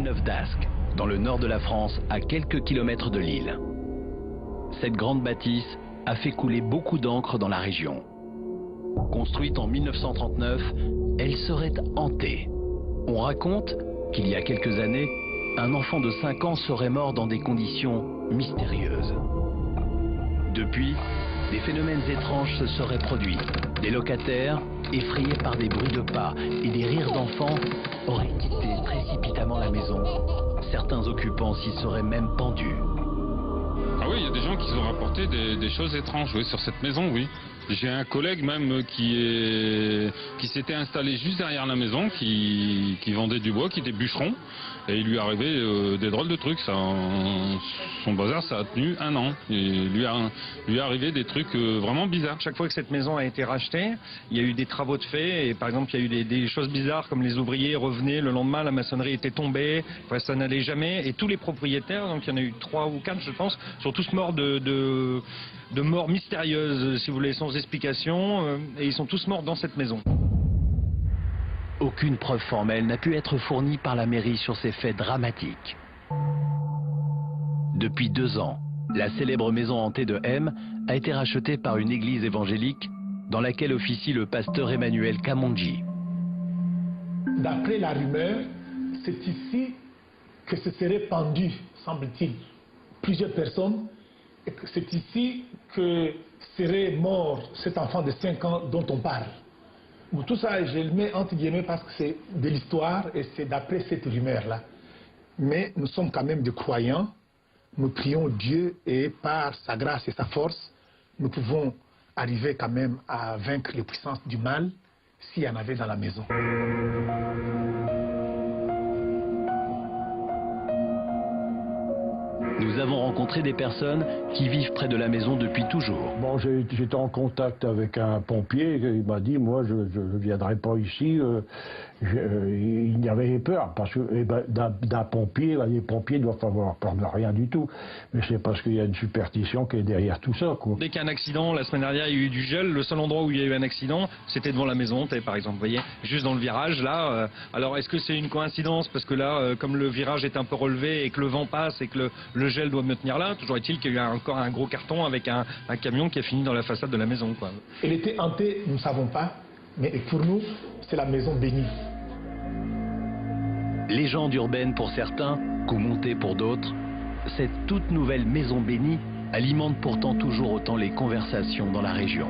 Villeneuve-d'Ascq, dans le nord de la France, à quelques kilomètres de Lille. Cette grande bâtisse a fait couler beaucoup d'encre dans la région. Construite en 1939, elle serait hantée. On raconte qu'il y a quelques années, un enfant de 5 ans serait mort dans des conditions mystérieuses. Depuis, des phénomènes étranges se seraient produits. Des locataires, effrayés par des bruits de pas et des rires d'enfants, auraient quitté précipitamment la maison. Certains occupants s'y seraient même pendus. Ah oui, il y a des gens qui ont rapporté des choses étranges, oui, sur cette maison, oui. J'ai un collègue même qui s'était installé juste derrière la maison, qui vendait du bois, qui était bûcheron, et il lui arrivait des drôles de trucs. Son bazar, ça a tenu 1 an. Et lui est arrivé des trucs vraiment bizarres. Chaque fois que cette maison a été rachetée, il y a eu des travaux de fait, et par exemple il y a eu des choses bizarres comme les ouvriers revenaient le lendemain, la maçonnerie était tombée, enfin, ça n'allait jamais, et tous les propriétaires, donc il y en a eu 3 ou 4 je pense, sont tous morts de morts mystérieuses, si vous voulez, sans explication, et ils sont tous morts dans cette maison. Aucune preuve formelle n'a pu être fournie par la mairie sur ces faits dramatiques. Depuis 2 ans, la célèbre maison hantée de M a été rachetée par une église évangélique dans laquelle officie le pasteur Emmanuel Kamondji. D'après la rumeur, c'est ici que se seraient pendus, semble-t-il, plusieurs personnes. C'est ici que serait mort cet enfant de 5 ans dont on parle. Bon, tout ça, je le mets entre guillemets parce que c'est de l'histoire et c'est d'après cette rumeur-là. Mais nous sommes quand même des croyants, nous prions Dieu et par sa grâce et sa force, nous pouvons arriver quand même à vaincre les puissances du mal s'il y en avait dans la maison. Nous avons rencontré des personnes qui vivent près de la maison depuis toujours. Bon, j'étais en contact avec un pompier, il m'a dit, moi je ne viendrai pas ici. Il y avait peur, parce que d'un pompier, les pompiers doivent avoir peur de rien du tout. Mais c'est parce qu'il y a une superstition qui est derrière tout ça, quoi. Dès qu'il y a un accident, la semaine dernière il y a eu du gel, le seul endroit où il y a eu un accident, c'était devant la maison, par exemple, vous voyez, juste dans le virage, là. Alors est-ce que c'est une coïncidence, parce que là, comme le virage est un peu relevé et que le vent passe et que le gel doit me tenir là, toujours est-il qu'il y a encore un gros carton avec un camion qui a fini dans la façade de la maison, quoi. Elle était hantée, nous ne savons pas, mais pour nous, c'est la maison bénie. Légende urbaine pour certains, coup monté pour d'autres, cette toute nouvelle maison bénie alimente pourtant toujours autant les conversations dans la région.